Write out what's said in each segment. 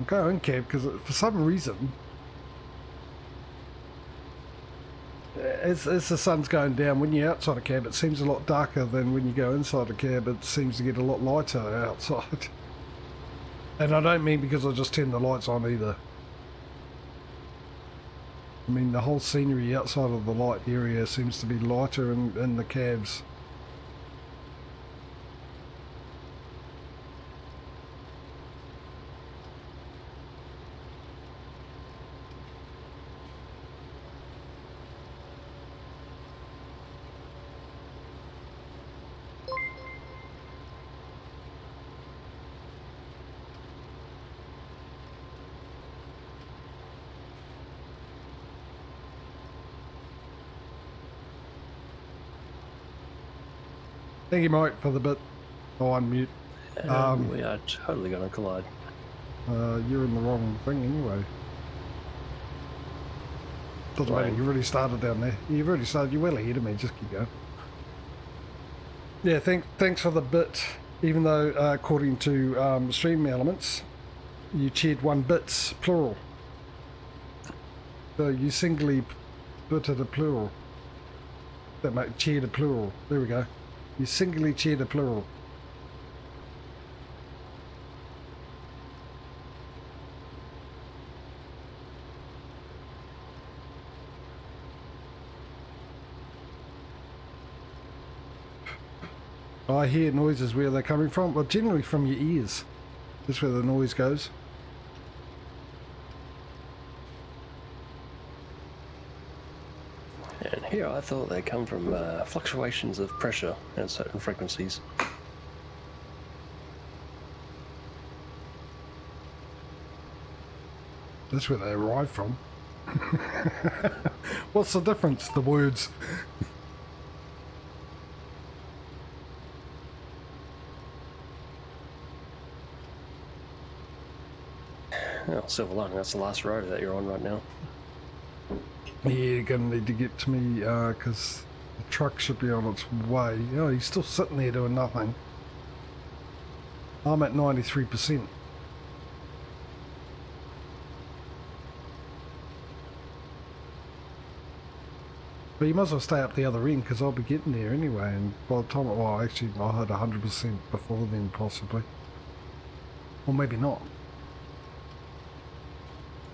go in cab because for some reason, as the sun's going down, when you're outside a cab, it seems a lot darker than when you go inside a cab. It seems to get a lot lighter outside. And I don't mean because I just turn the lights on either. I mean the whole scenery outside of the light area seems to be lighter in the cabs. Thank you, Mike, for the bit. Oh, unmute. We are totally going to collide. You're in the wrong thing anyway. Doesn't matter, you've already started down there. You've already started, you're well ahead of me, just keep going. Yeah, thanks for the bit. Even though, according to stream elements, you cheered 1 bits, plural. So you singly bitted a plural. That might cheered a plural. There we go. You singly cheered a plural. I hear noises. Where they're coming from? Well, generally from your ears. That's where the noise goes. And here I thought they come from fluctuations of pressure at certain frequencies. That's where they arrive from. What's the difference? The words. Oh, Silver Lining, that's the last road that you're on right now. Yeah, you're going to need to get to me because the truck should be on its way. Oh, he's still sitting there doing nothing. I'm at 93%. But you might as well stay up the other end because I'll be getting there anyway. And by the time, well, actually, I had 100% before then, possibly. Or maybe not.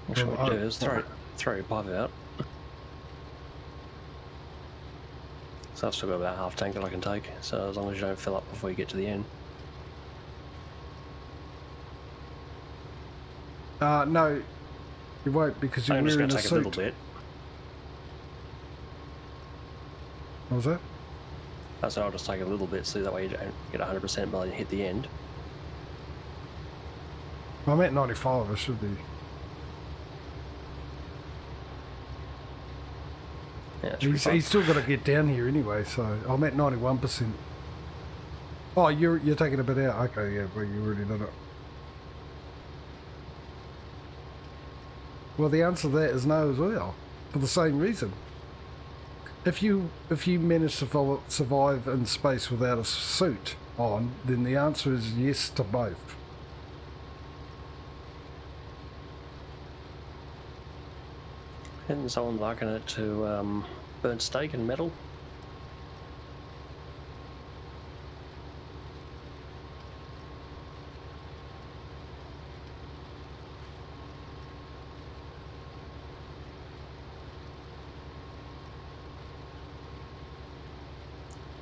What we do is throw your pipe out. So I've still got about half tank that I can take, so as long as you don't fill up before you get to the end. No, you won't because you're wearing a suit. I'm just going to take a little bit. What was that? I said I'll just take a little bit so that way you don't get 100% by you hit the end. I'm at 95, I should be. Yeah, he's still got to get down here anyway, so I'm at 91%. Oh, you're taking a bit out. Okay, yeah, well, you already done it. Well, the answer to that is no as well, for the same reason. If you manage to survive in space without a suit on, then the answer is yes to both. Isn't someone liking it to burn steak and metal?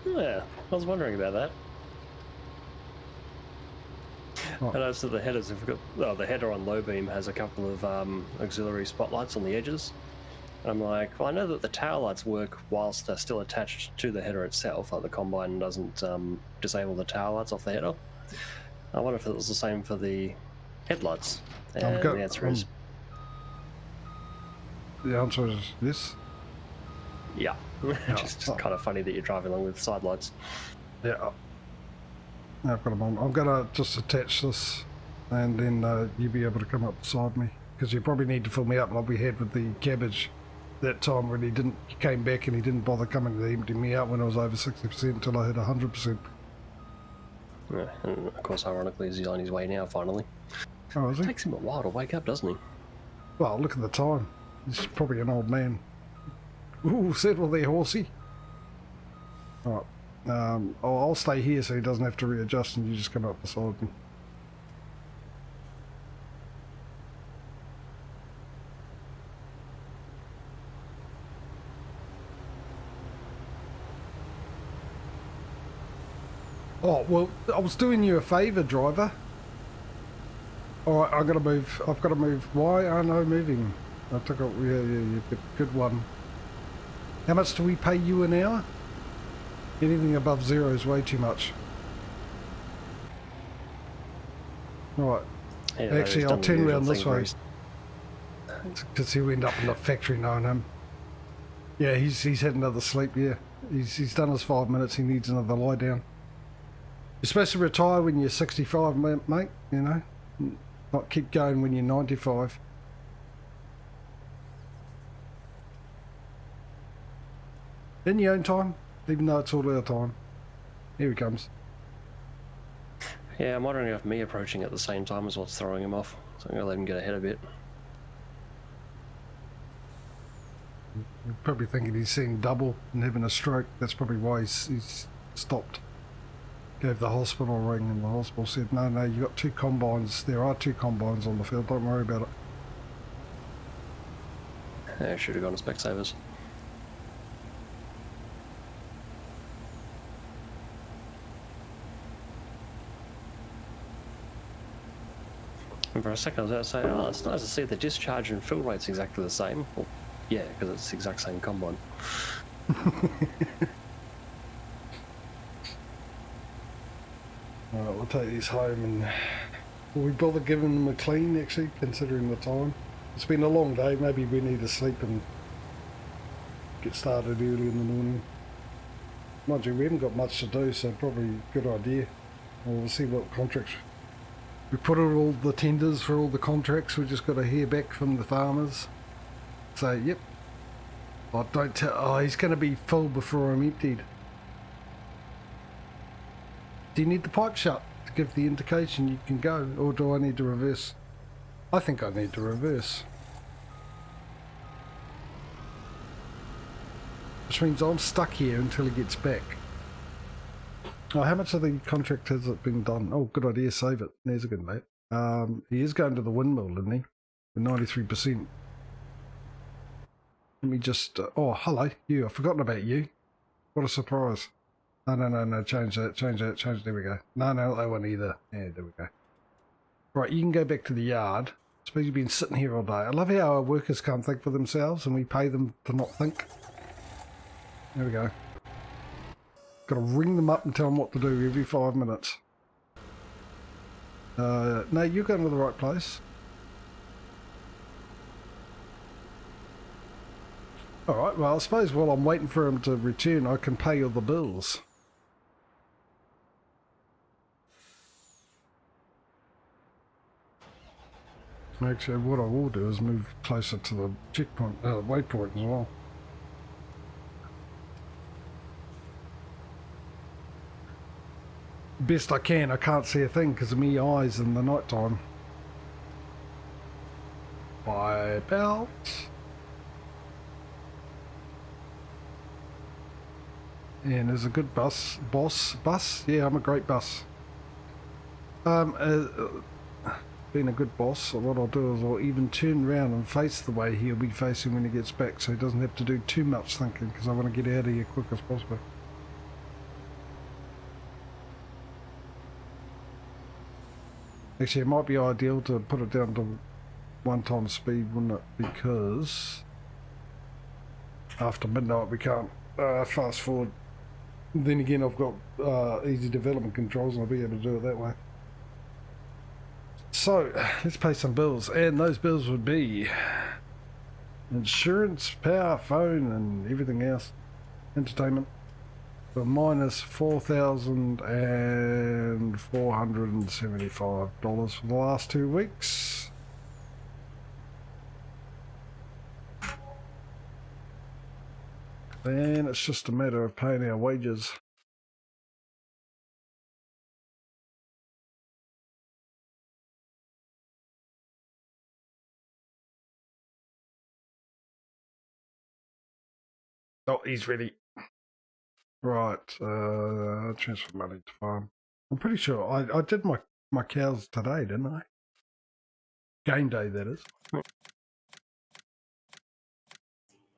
Yeah, I was wondering about that. Oh. I noticed that the headers have got, well, the header on low beam has a couple of auxiliary spotlights on the edges. I'm like, well, I know that the tower lights work whilst they're still attached to the header itself, like the Combine doesn't disable the tower lights off the header. I wonder if it was the same for the headlights. And the answer is... The answer is yes? Yeah. just kind of funny that you're driving along with side lights. Yeah. I've got them on. I'm going to just attach this and then you'll be able to come up beside me because you probably need to fill me up like we had with the cabbage that time when he came back and he didn't bother coming to empty me out when I was over 60% until I hit 100%. Yeah, and of course, ironically, he's on his way now, finally. Oh, is It he? takes him a while to wake up, doesn't he? Well, look at the time. He's probably an old man. Ooh, settle there, horsey. Alright. I'll stay here so he doesn't have to readjust and you just come up beside me. Oh, well, I was doing you a favour, driver. Alright, I've got to move. I've got to move. Why aren't I moving? I took a... Yeah, good one. How much do we pay you an hour? Anything above 0 is way too much. Alright. Yeah, Actually, he's I'll done the turn usual around this thing where way. Because he'll end up in the factory knowing him. Yeah, he's had another sleep, yeah. He's done his 5 minutes, he needs another lie down. You're supposed to retire when you're 65, mate, you know? Not keep going when you're 95. In your own time, even though it's all our time. Here he comes. Yeah, I'm wondering if me approaching at the same time is what's throwing him off. So I'm going to let him get ahead a bit. You're probably thinking he's seeing double and having a stroke. That's probably why he's stopped. Gave the hospital a ring and the hospital said, no, you got 2 combines. There are 2 combines on the field. Don't worry about it. Yeah, should have gone to Specsavers. And for a second I was about to say, oh, it's nice to see the discharge and fill rate's exactly the same. Well, yeah, because it's the exact same combine. Alright, we'll take these home and will we bother giving them a clean actually, considering the time? It's been a long day, maybe we need to sleep and get started early in the morning. Mind you, we haven't got much to do, so probably a good idea. We'll see what contracts. We put in all the tenders for all the contracts, we just got to hear back from the farmers. Say, yep. Oh, don't tell, oh, he's going to be full before I'm emptied. Do you need the pipe shut to give the indication you can go, or do I need to reverse? I think I need to reverse. Which means I'm stuck here until he gets back. Oh, how much of the contract has it been done? Oh, good idea, save it. There's a good mate. He is going to the windmill, isn't he? With 93%. Let me just... oh, hello, you. I've forgotten about you. What a surprise. No, change that, there we go. No, that one either. Yeah, there we go. Right, you can go back to the yard. I suppose you've been sitting here all day. I love how our workers can't think for themselves and we pay them to not think. There we go. Got to ring them up and tell them what to do every 5 minutes. No, you're going to the right place. Alright, well I suppose while I'm waiting for him to return I can pay all the bills. Actually, what I will do is move closer to the checkpoint, waypoint as well. Best I can, I can't see a thing because of me eyes in the night time. Wipe out. And there's a good bus. Bus? Yeah, I'm a great bus. Being a good boss, so what I'll do is I'll even turn around and face the way he'll be facing when he gets back so he doesn't have to do too much thinking because I want to get out of here quick as possible. Actually, it might be ideal to put it down to 1 times speed, wouldn't it? Because after midnight we can't fast forward. Then again, I've got easy development controls and I'll be able to do it that way. So, let's pay some bills, and those bills would be insurance, power, phone, and everything else. Entertainment. For minus $4,475 for the last 2 weeks. And it's just a matter of paying our wages. Oh, he's ready. Right, transfer money to farm. I'm pretty sure I did my cows today, didn't I? Game day, that is. I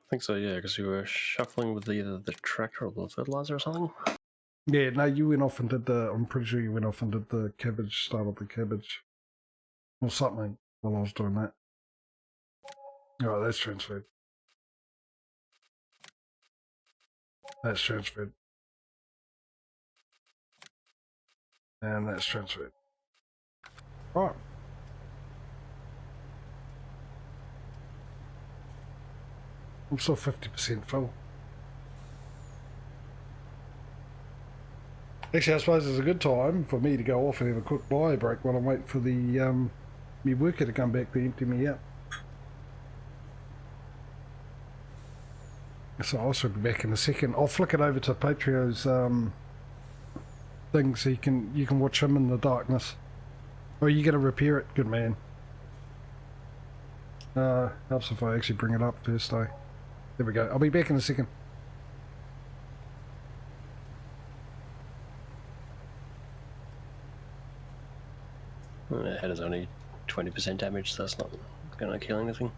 think so, yeah, because you were shuffling with either the tractor or the fertilizer or something. Yeah, no, you went off and did I'm pretty sure you went off and did the cabbage, started the cabbage. Or something while I was doing that. Alright, that's transferred. That's transferred. And that's transferred. Right. I'm still 50% full. Actually, I suppose it's a good time for me to go off and have a quick bio break while I'm waiting for the me worker to come back to empty me out. So I should be back in a second. I'll flick it over to Patrio's thing so you can watch him in the darkness. Or are you gonna repair it? Good man. Helps if I actually bring it up first though. There we go. I'll be back in a second. The header's only 20% damage, so that's not going to kill anything.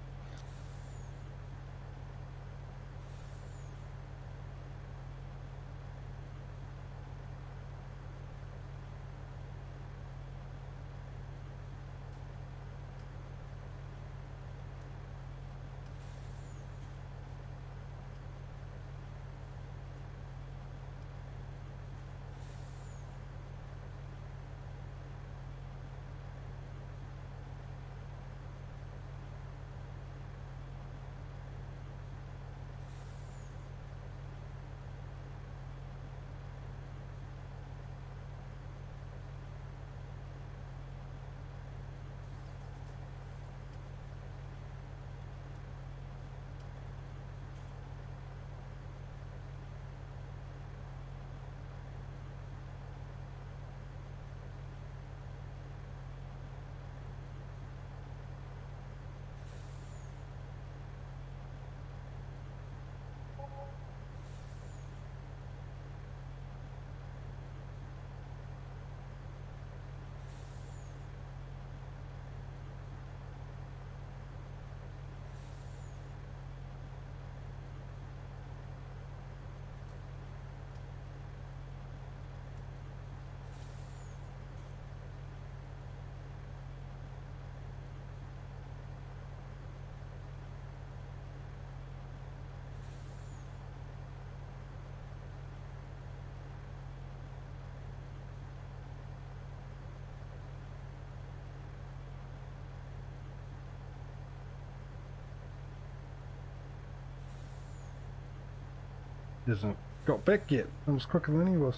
Hasn't got back yet. That was quicker than he was.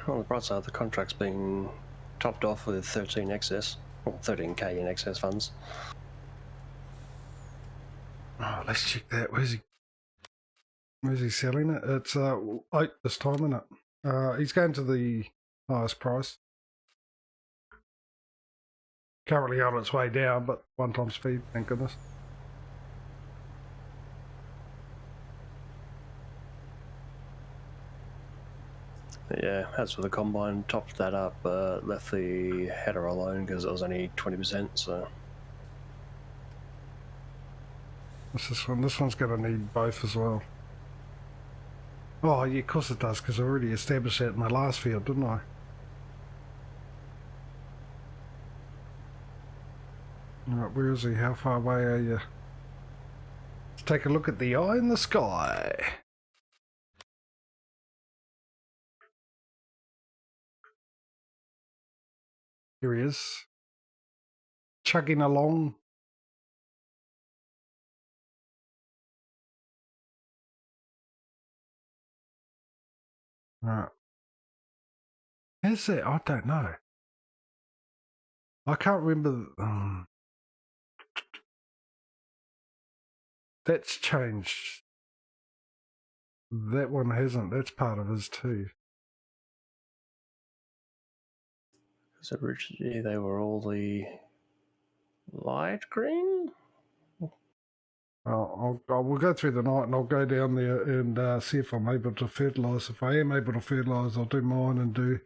On the bright side, the contract's been topped off with 13 excess, or 13k in excess funds. Oh, let's check that. Where's he selling it? It's 8 this time, isn't it? He's going to the highest price. Currently on its way down, but 1 time speed, thank goodness. Yeah, as for the combine, topped that up, left the header alone because it was only 20%, so... What's this one? This one's going to need both as well. Oh, yeah, of course it does, because I already established that in the last field, didn't I? Alright, where is he? How far away are you? Let's take a look at the eye in the sky. Here he is. Chugging along. Right. Is it? I don't know. I can't remember. That's changed. That one hasn't. That's part of his too. So originally they were all the light green? We'll go through the night and I'll go down there and see if I'm able to fertilise. If I am able to fertilise, I'll do mine and do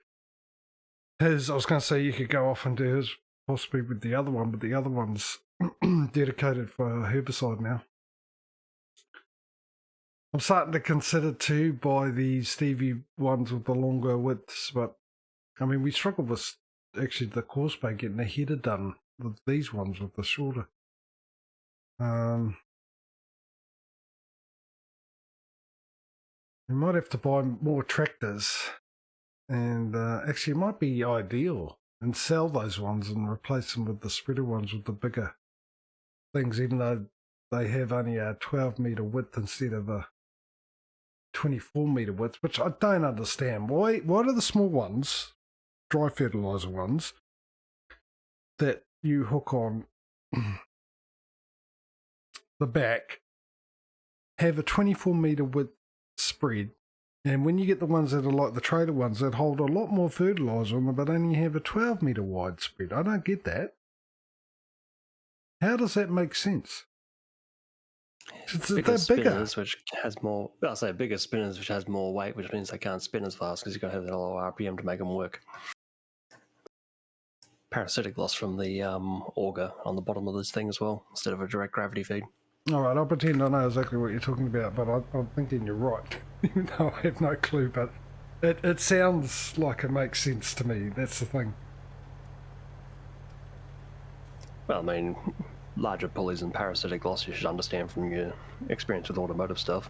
his. I was going to say you could go off and do his possibly with the other one, but the other one's dedicated for herbicide now. I'm starting to consider to buy the Stevie ones with the longer widths, but I mean, we struggle with actually the course bay getting a header done with these ones with the shorter. We might have to buy more tractors, and actually it might be ideal and sell those ones and replace them with the spreader ones with the bigger things, even though they have only a 12-metre width instead of a 24-metre width, which I don't understand. Why do the small ones, dry fertiliser ones, that you hook on the back have a 24-metre width spread, and when you get the ones that are like the trailer ones that hold a lot more fertiliser on them but only have a 12-metre wide spread? I don't get that. How does that make sense? Bigger spinners, which has more. I'll say bigger spinners, which has more weight, which means they can't spin as fast because you've got to have that lower RPM to make them work. Parasitic loss from the auger on the bottom of this thing as well, instead of a direct gravity feed. All right, I'll pretend I know exactly what you're talking about, but I'm thinking you're right, even though I have no clue. But it sounds like it makes sense to me. That's the thing. Well, I mean, larger pulleys and parasitic loss you should understand from your experience with automotive stuff.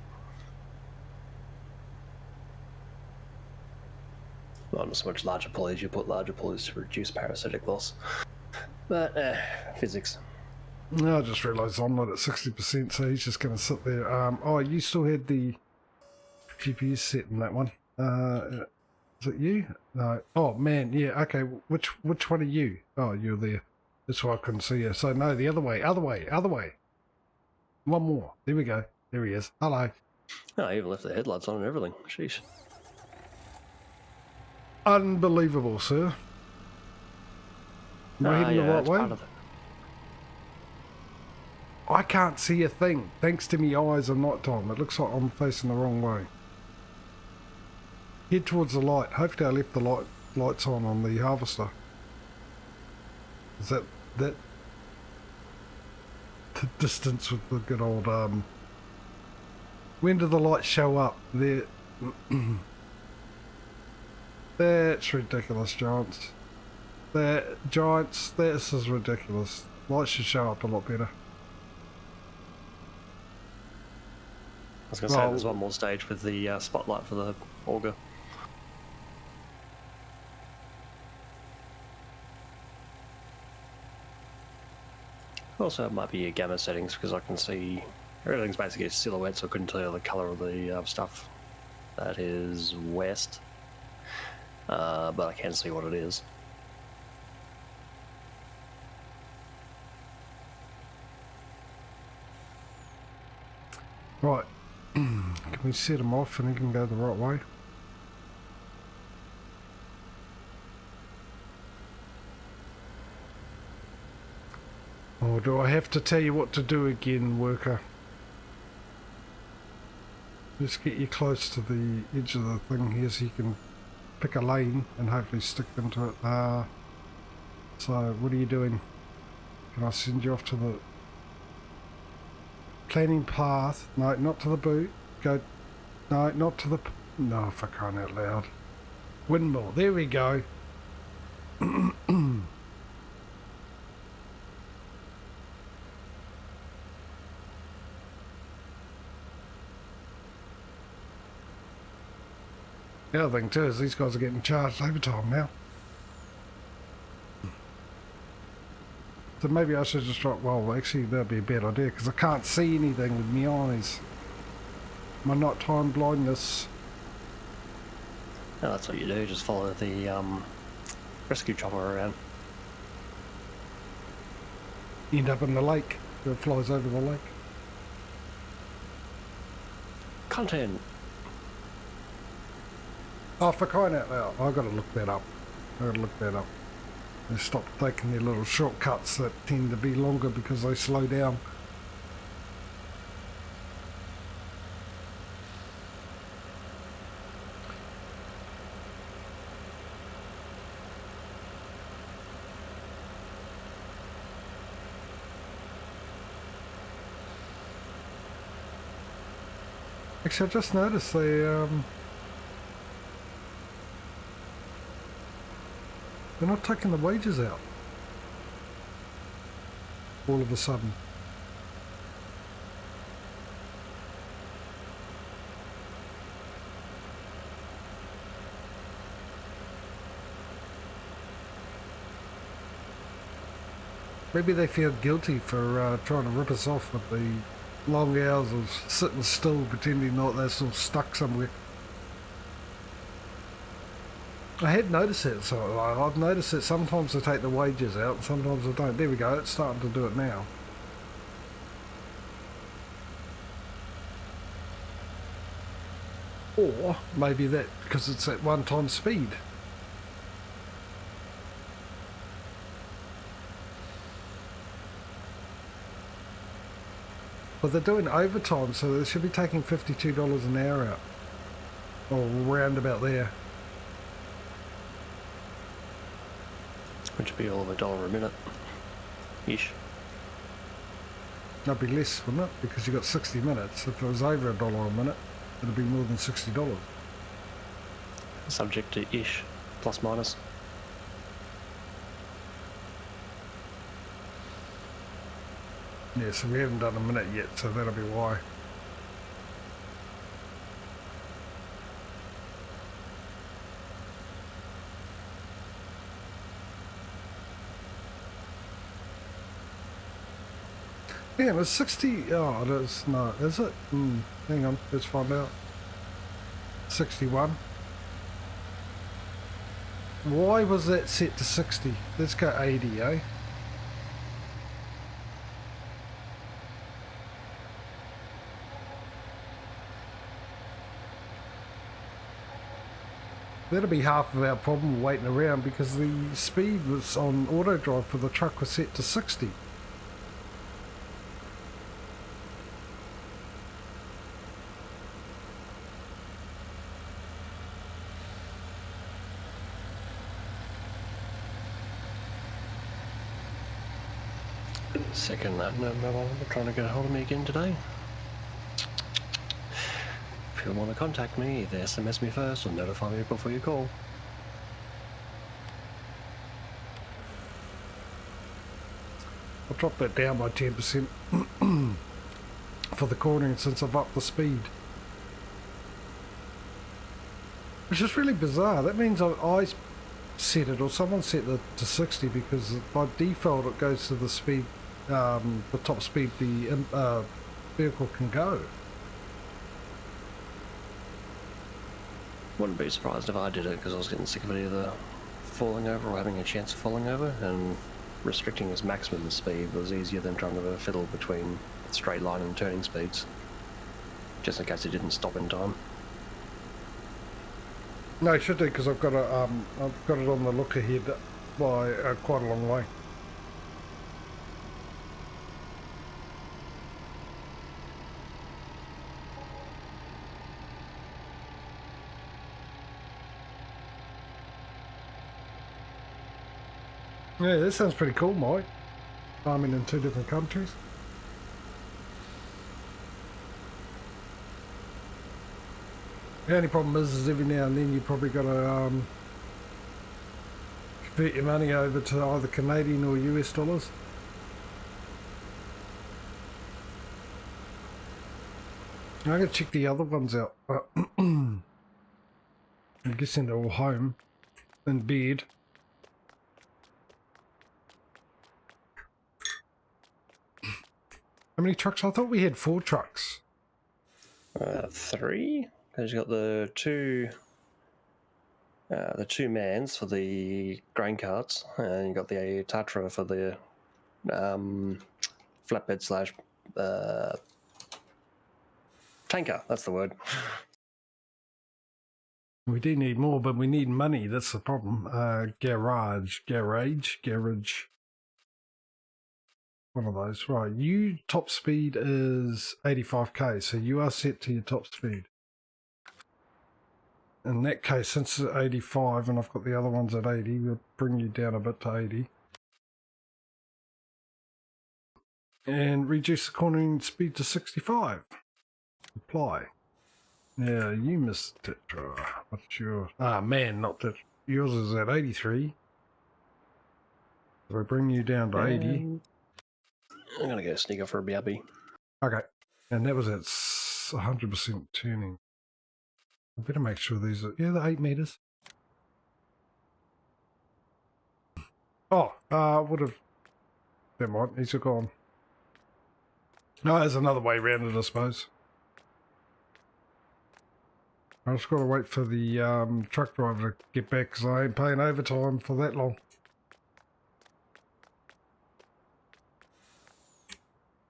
Not so much larger pulleys, you put larger pulleys to reduce parasitic loss. But, physics. No, I just realised I'm not at 60%, so he's just going to sit there. Oh, you still had the GPS set in that one. Is it you? No. Oh, man, yeah, okay. Which one are you? Oh, you're there. That's why I couldn't see you. So, no, the other way. One more. There we go. There he is. Hello. Oh, I even left the headlights on and everything. Sheesh. Unbelievable, sir. Am I heading the right way? I can't see a thing, thanks to me eyes at night time. It looks like I'm facing the wrong way. Head towards the light. Hopefully I left the lights on the harvester. Is that the distance with the good old when do the lights show up? There. That's ridiculous, Giants. Giants, this is ridiculous. Lights should show up a lot better. I was going to say there's one more stage with the spotlight for the auger. Also, it might be your gamma settings because I can see everything's basically a silhouette, so I couldn't tell you the colour of the stuff. That is west, but I can see what it is. Right. Can we set him off and he can go the right way? Or do I have to tell you what to do again, worker? Let's get you close to the edge of the thing here so you can pick a lane and hopefully stick into it. So what are you doing? Can I send you off to the planning path? No, not to the boot. Go. No, not to the. No, for crying out loud. Windmill. There we go. The other thing too is these guys are getting charged overtime now. So maybe I should just drop. Well, actually, that'd be a bad idea because I can't see anything with my eyes. My nighttime blindness. No, that's what you do. Just follow the rescue chopper around. End up in the lake. It flies over the lake. Content. Oh, for crying out loud! I've got to look that up. They stop taking their little shortcuts that tend to be longer because they slow down. Actually, I just noticed they're not taking the wages out all of a sudden. Maybe they feel guilty for trying to rip us off with the long hours of sitting still, pretending not they're still stuck somewhere. I had noticed it, so I've noticed that sometimes they take the wages out and sometimes they don't. There we go, it's starting to do it now. Or maybe that because it's at one-time speed. But they're doing overtime, so they should be taking $52 an hour out. Or round about there. Which would be all of $1 a minute. Ish. That'd be less, wouldn't it? Because you got 60 minutes. If it was over $1 a minute, it'd be more than $60. Subject to ish, plus minus. Yeah, so we haven't done a minute yet, so that'll be why. Yeah, it's 60. Oh, it is. No, is it? Hang on, let's find out. 61. Why was that set to 60? Let's go 80, eh? That'll be half of our problem waiting around because the speed was on AUTODRIVE for the truck was set to 60. Second, no mobile number trying to get a hold of me again today. If you want to contact me, either SMS me first or notify me before you call. I'll drop that down by 10% for the cornering since I've upped the speed. Which is really bizarre. That means I set it or someone set it to 60 because by default it goes to the speed, the top speed the vehicle can go. Wouldn't be surprised if I did it because I was getting sick of it either falling over or having a chance of falling over, and restricting his maximum speed was easier than trying to fiddle between straight line and turning speeds, just in case it didn't stop in time. No, it should do because I've got it on the look ahead by quite a long way. Yeah, this sounds pretty cool, Mike. Farming in 2 different countries. The only problem is every now and then you probably got to convert your money over to either Canadian or US dollars. I'm going to check the other ones out. I'm guessing they're all home in bed. How many trucks? I thought we had 4 trucks. 3, because you got the two mans for the grain carts, and you got the Tatra for the flatbed slash tanker. That's the word. We do need more, but we need money. That's the problem. Garage. One of those. Right, you top speed is 85k, so you are set to your top speed. In that case, since it's 85 and I've got the other ones at 80, we'll bring you down a bit to 80. And reduce the cornering speed to 65. Apply. Yeah, you missed Tetra. What's your... Ah, man, not Tetra. Yours is at 83. So I bring you down to 80. I'm going to go sneaker for a BRB. Okay. And that was at 100% tuning. I better make sure these are... Yeah, the 8 meters. Oh, would have... Never mind, these are gone. No, there's another way around it, I suppose. I just got to wait for the truck driver to get back because I ain't paying overtime for that long.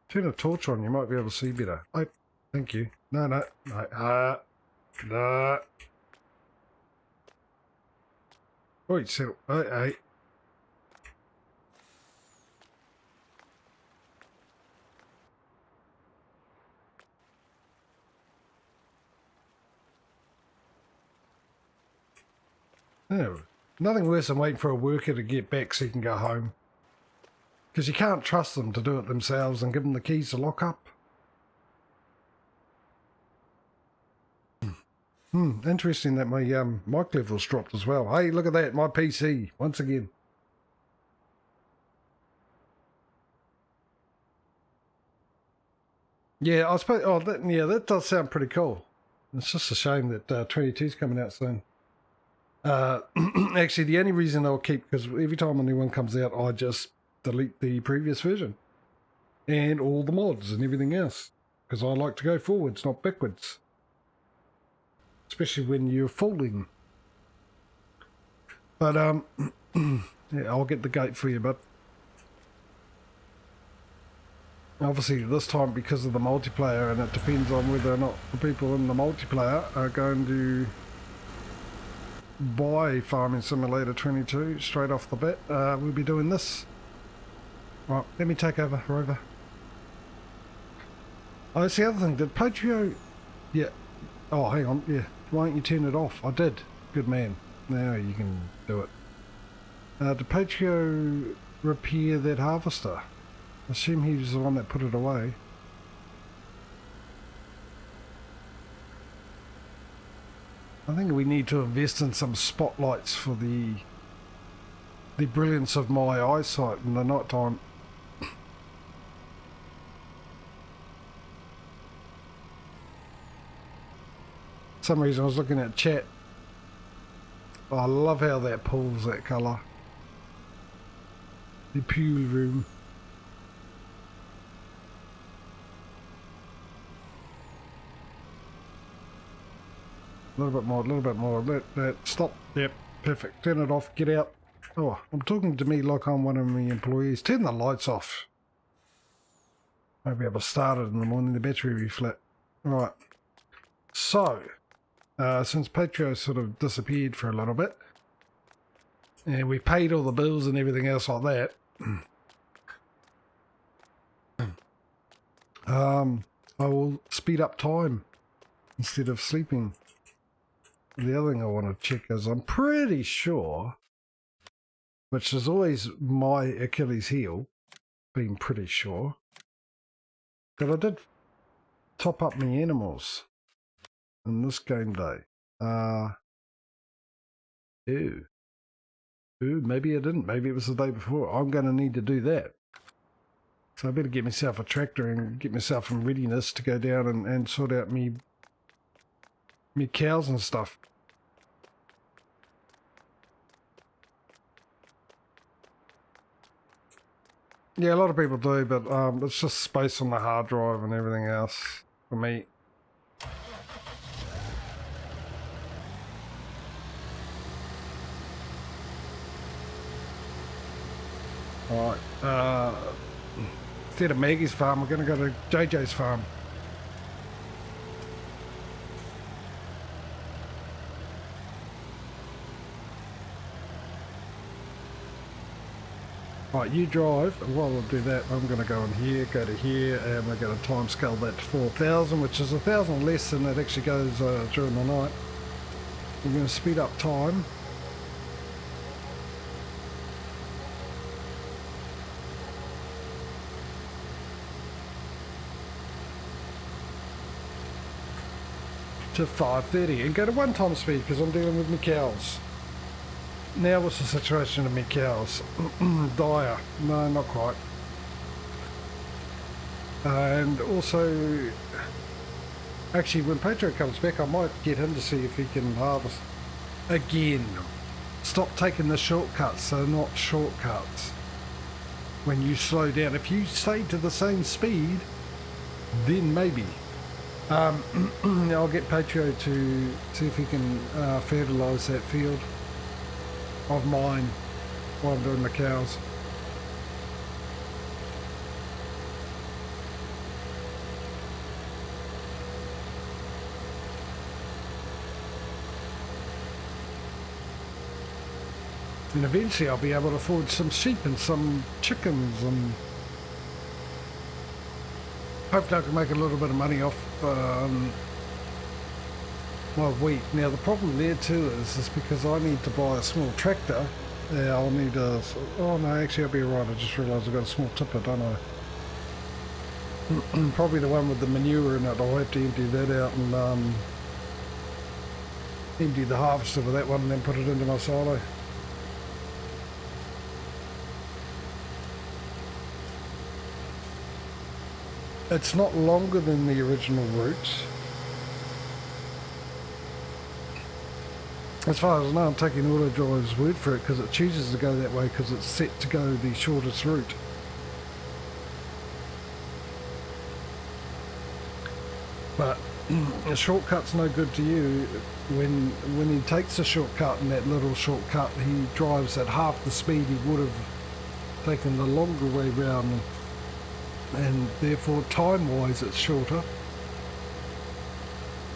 Turn a torch on, you might be able to see better. Oh, thank you. No. No. Oi, settle. Hey. No, nothing worse than waiting for a worker to get back so you can go home. Because you can't trust them to do it themselves and give them the keys to lock up. Interesting that my mic level's dropped as well. Hey, look at that, my PC, once again. Yeah, I suppose, that does sound pretty cool. It's just a shame that 22's coming out soon. Actually, the only reason I'll keep, because every time a new one comes out, I just delete the previous version. And all the mods and everything else. Because I like to go forwards, not backwards. Especially when you're falling. But, yeah, I'll get the gate for you, but obviously this time because of the multiplayer, and it depends on whether or not the people in the multiplayer are going to buy Farming Simulator 22 straight off the bat. We'll be doing this. Right, let me take over, Rover. Oh, that's the other thing. Did Patrio... Yeah. Oh, hang on. Yeah. Why don't you turn it off? I did. Good man. Now you can do it. Did Patrio repair that harvester? I assume he was the one that put it away. I think we need to invest in some spotlights for the brilliance of my eyesight in the night time. For some reason I was looking at chat. Oh, I love how that pulls that colour. The pool room. A little bit more. Let stop. Yep, perfect. Turn it off. Get out. Oh, I'm talking to me like I'm one of my employees. Turn the lights off. I'll be able to start it in the morning. The battery will be flat. Right. So, since Patrio sort of disappeared for a little bit, and we paid all the bills and everything else like that, I will speed up time instead of sleeping. The other thing I want to check is I'm pretty sure, which is always my Achilles heel, being pretty sure, that I did top up my animals in this game day. Maybe I didn't. Maybe it was the day before. I'm going to need to do that. So I better get myself a tractor and get myself in readiness to go down and sort out me cows and stuff. Yeah, a lot of people do, but it's just space on the hard drive and everything else for me. Alright, instead of Maggie's farm, we're going to go to JJ's farm. Right, you drive, and while we'll do that, I'm going to go in here, go to here, and we're going to time scale that to 4,000, which is 1,000 less than it actually goes during the night. We're going to speed up time. to 530 and go to 1 times speed because I'm dealing with my cows. Now what's the situation of my cows? Dire. No, not quite. And also, actually when Patrio comes back I might get him to see if he can harvest again. Stop taking the shortcuts, they're not shortcuts. When you slow down, if you stay to the same speed, then maybe. I'll get Patrio to see if he can fertilise that field of mine while I'm doing the cows. And eventually I'll be able to afford some sheep and some chickens, and hopefully I can make a little bit of money off my wheat. Now the problem there too is because I need to buy a small tractor. I'll need a... oh no, actually I'll be right, I just realised I've got a small tipper, don't I? Probably the one with the manure in it. I'll have to empty that out and empty the harvester with that one and then put it into my silo. It's not longer than the original route. As far as I know, I'm taking AUTODRIVE's word for it because it chooses to go that way because it's set to go the shortest route. But a shortcut's no good to you when he takes a shortcut, and that little shortcut he drives at half the speed he would have taken the longer way round. And therefore time-wise it's shorter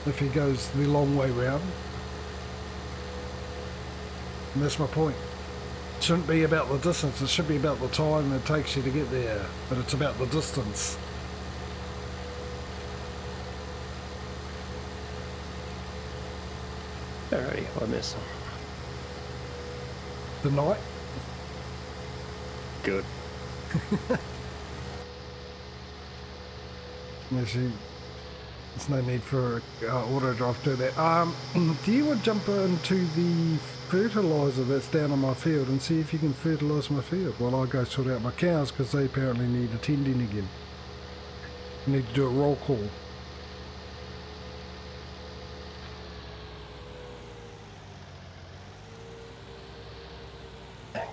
if he goes the long way round. And that's my point. It shouldn't be about the distance, it should be about the time it takes you to get there, but it's about the distance. Alrighty, I miss. The night? Good. Actually, there's no need for AUTODRIVE to do that. Do you want to jump into the fertiliser that's down on my field and see if you can fertilise my field while I go sort out my cows, because they apparently need attending again. I need to do a roll call.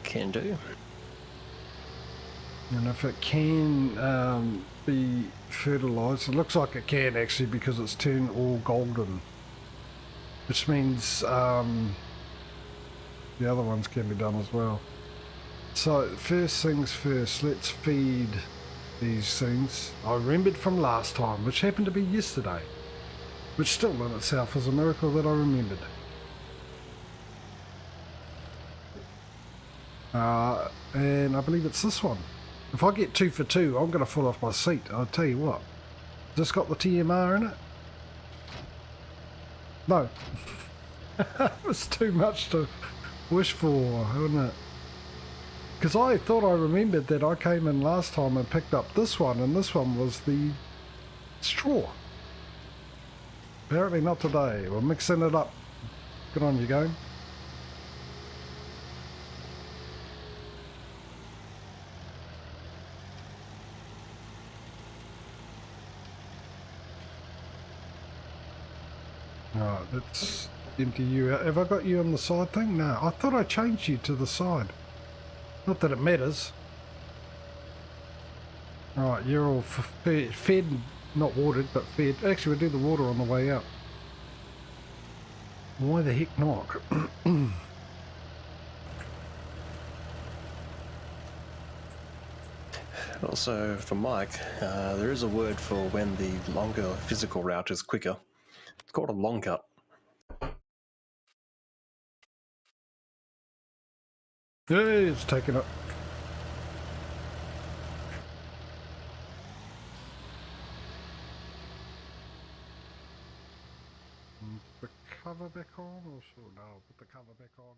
Can do. And if it can be fertilised, it looks like it can actually because it's turned all golden, which means the other ones can be done as well. So first things first, let's feed these things. I remembered from last time, which happened to be yesterday, which still in itself is a miracle that I remembered. And I believe it's this one. If I get 2 for 2, I'm going to fall off my seat. I'll tell you what. Has this got the TMR in it? No. It was too much to wish for, wasn't it? Because I thought I remembered that I came in last time and picked up this one, and this one was the straw. Apparently not today. We're mixing it up. Good on you, game. Alright, let's empty you out. Have I got you on the side thing? No, I thought I changed you to the side. Not that it matters. Alright, you're all fed, not watered, but fed. Actually, we'll do the water on the way out. Why the heck not? Also, for Mike, there is a word for when the longer physical route is quicker. It's called a long cut. Hey, it's taken up. The cover back on, or should no, put the cover back on.